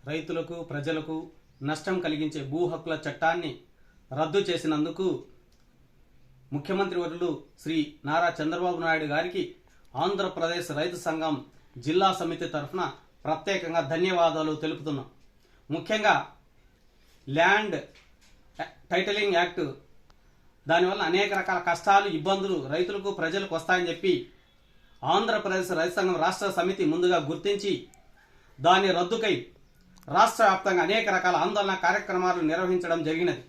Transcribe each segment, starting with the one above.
రైతులకు ప్రజలకు నష్టం కలిగించే భూ హక్కుల చట్టాన్ని రద్దు చేసినందుకు ముఖ్యమంత్రి వర్యులు శ్రీ నారా చంద్రబాబు నాయుడు గారికి ఆంధ్రప్రదేశ్ రైతు సంఘం జిల్లా సమితి తరఫున ప్రత్యేకంగా ధన్యవాదాలు తెలుపుతున్నాం. ముఖ్యంగా ల్యాండ్ టైటిలింగ్ యాక్ట్ దానివల్ల అనేక రకాల కష్టాలు ఇబ్బందులు రైతులకు ప్రజలకు వస్తాయని చెప్పి ఆంధ్రప్రదేశ్ రైతు సంఘం రాష్ట్ర సమితి ముందుగా గుర్తించి దాని రద్దుకై రాష్ట్ర వ్యాప్తంగా అనేక రకాల ఆందోళన కార్యక్రమాలు నిర్వహించడం జరిగినది.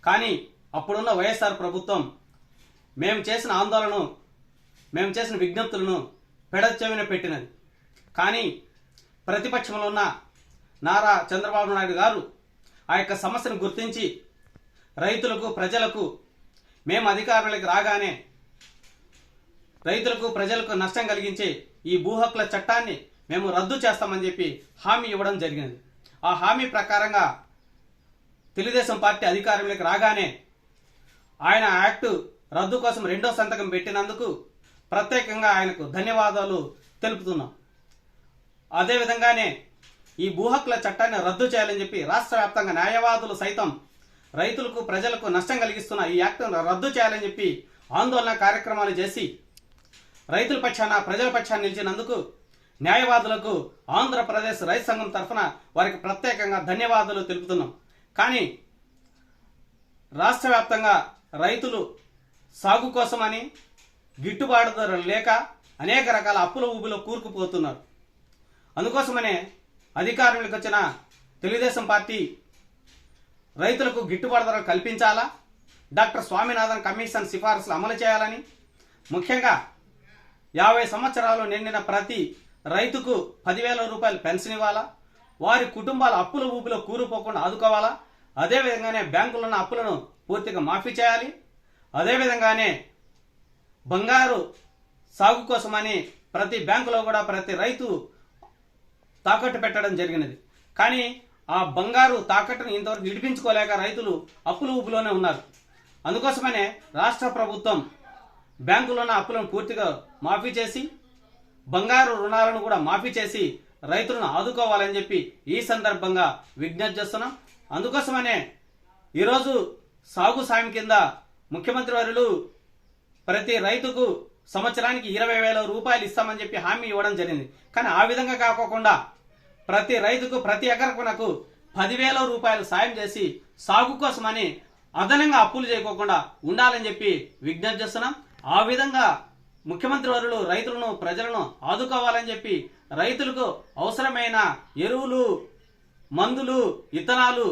కానీ అప్పుడున్న వైఎస్ఆర్ ప్రభుత్వం మేము చేసిన ఆందోళన మేము చేసిన విజ్ఞప్తులను పెడచెవిన పెట్టినది. కానీ ప్రతిపక్షంలో ఉన్న నారా చంద్రబాబు నాయుడు గారు ఆ యొక్క సమస్యను గుర్తించి రైతులకు ప్రజలకు మేము అధికారంలోకి రాగానే రైతులకు ప్రజలకు నష్టం కలిగించే ఈ భూ హక్కుల చట్టాన్ని మేము రద్దు చేస్తామని చెప్పి హామీ ఇవ్వడం జరిగింది. ఆ హామీ ప్రకారంగా తెలుగుదేశం పార్టీ అధికారంలోకి రాగానే ఆయన యాక్టు రద్దు కోసం రెండో సంతకం పెట్టినందుకు ప్రత్యేకంగా ఆయనకు ధన్యవాదాలు తెలుపుతున్నాం. అదేవిధంగానే ఈ భూ హక్కుల చట్టాన్ని రద్దు చేయాలని చెప్పి రాష్ట్ర వ్యాప్తంగా న్యాయవాదులు సైతం రైతులకు ప్రజలకు నష్టం కలిగిస్తున్న ఈ యాక్టును రద్దు చేయాలని చెప్పి ఆందోళన కార్యక్రమాలు చేసి రైతుల పక్షాన ప్రజల పక్షాన నిలిచినందుకు న్యాయవాదులకు ఆంధ్రప్రదేశ్ రైతు సంఘం తరఫున వారికి ప్రత్యేకంగా ధన్యవాదాలు తెలుపుతున్నాం. కానీ రాష్ట్ర వ్యాప్తంగా రైతులు సాగు కోసమని గిట్టుబాటు ధరలు లేక అనేక రకాల అప్పుల ఊబిలో కూరుకుపోతున్నారు. అందుకోసమనే అధికారంలోకి వచ్చిన తెలుగుదేశం పార్టీ రైతులకు గిట్టుబాటు ధరలు కల్పించాలా, డాక్టర్ స్వామినాథన్ కమిషన్ సిఫారసులు అమలు చేయాలని, ముఖ్యంగా 50 సంవత్సరాలు నిండిన ప్రతి రైతుకు 10,000 రూపాయలు పెన్షన్ ఇవ్వాలా, వారి కుటుంబాల అప్పుల ఊపిలో కూరుపోకుండా ఆదుకోవాలా, అదేవిధంగానే బ్యాంకులో ఉన్న అప్పులను పూర్తిగా మాఫీ చేయాలి, అదేవిధంగానే బంగారు సాగు కోసమని ప్రతి బ్యాంకులో కూడా ప్రతి రైతు తాకట్టు పెట్టడం జరిగినది. కానీ ఆ బంగారు తాకట్టును ఇంతవరకు విడిపించుకోలేక రైతులు అప్పుల ఊపిలోనే ఉన్నారు. అందుకోసమనే రాష్ట్ర ప్రభుత్వం బ్యాంకులో ఉన్న అప్పులను పూర్తిగా మాఫీ చేసి బంగారు రుణాలను కూడా మాఫీ చేసి రైతులను ఆదుకోవాలని చెప్పి ఈ సందర్భంగా విజ్ఞప్తి చేస్తున్నాం. అందుకోసమనే ఈరోజు సాగు సాయం కింద ముఖ్యమంత్రి వర్యులు ప్రతి రైతుకు సంవత్సరానికి 20,000 రూపాయలు ఇస్తామని చెప్పి హామీ ఇవ్వడం జరిగింది. కానీ ఆ విధంగా కాకోకుండా ప్రతి రైతుకు ప్రతి ఎకరకునకు 10,000 రూపాయలు సాయం చేసి సాగు కోసమని అదనంగా అప్పులు చేయకోకుండా ఉండాలని చెప్పి విజ్ఞప్తి చేస్తున్నాం. ఆ విధంగా ముఖ్యమంత్రి వర్యులు రైతులను ప్రజలను ఆదుకోవాలని చెప్పి రైతులకు అవసరమైన ఎరువులు, మందులు, విత్తనాలు,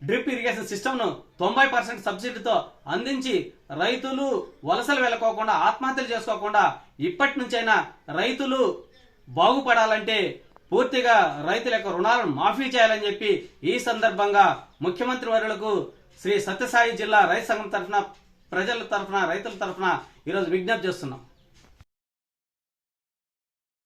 డ్రిప్ ఇరిగేషన్ సిస్టమ్ను 90% సబ్సిడీతో అందించి రైతులు వలసలు వెళ్ళకోకుండా ఆత్మహత్యలు చేసుకోకుండా ఇప్పటి నుంచైనా రైతులు బాగుపడాలంటే పూర్తిగా రైతుల యొక్క రుణాలను మాఫీ చేయాలని చెప్పి ఈ సందర్భంగా ముఖ్యమంత్రి వర్యులకు శ్రీ సత్యసాయి జిల్లా రైతు సంఘం తరఫున ప్రజల తరఫున రైతుల తరఫున ఈరోజు విజ్ఞప్తి చేస్తున్నాం.